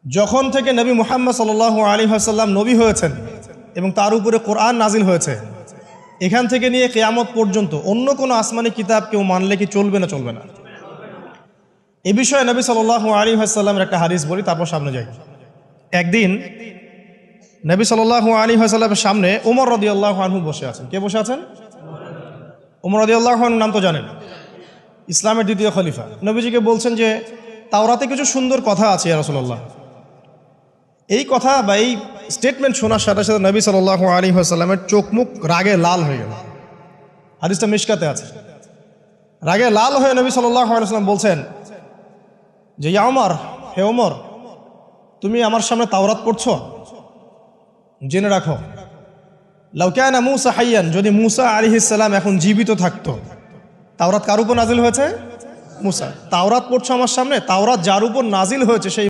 যখন থেকে নবী মুহাম্মদ সাল্লাল্লাহু আলাইহি ওয়াসাল্লাম নবী হয়েছেন এবং তার উপরে কোরআন নাজিল হয়েছে, এখান থেকে নিয়ে কিয়ামত পর্যন্ত অন্য কোনো আসমানি কিতাব কেউ মানলে কি চলবে না চলবে না? এ বিষয়ে নবী সাল্লাল্লাহু আলাইহি ওয়াসাল্লামের একটা হাদিস বলি, তারপর সামনে যাই। একদিন নবী সাল্লাল্লাহু আলাইহি ওয়াসাল্লামের সামনে ওমর রাদিয়াল্লাহু আনহু বসে আছেন। কে বসে আছেন? ওমর রাদিয়াল্লাহু আনহু নাম তো জানেন, ইসলামের দ্বিতীয় খলিফা। নবীজিকে বলছেন যে তাওরাতে কিছু সুন্দর কথা আছে ইয়া রাসূলুল্লাহ। এই কথা বা এই স্টেটমেন্ট শোনার সাথে সাথে নবী সাল্লাল্লাহু আলাইহি ওয়াসাল্লামের চোখ মুখ রাগে লাল হয়ে গেল। হাদিসটা মিশকাতে আছে। রাগে লাল হয়ে নবী সাল্লাল্লাহু আলাইহি ওয়াসাল্লাম বলছেন যে ইয়া ওমর, হে ওমর, তুমি আমার সামনে তাওরাত পড়ছো? জেনে রাখো, লাউ কানা মূসা হাইয়ান, যদি মূসা আলাইহিস সালাম এখন জীবিত থাকতো। তাওরাত কার উপর নাজিল হয়েছে? মূসা। তাওরাত পড়ছো আমার সামনে, তাওরাত যার উপর নাজিল হয়েছে সেই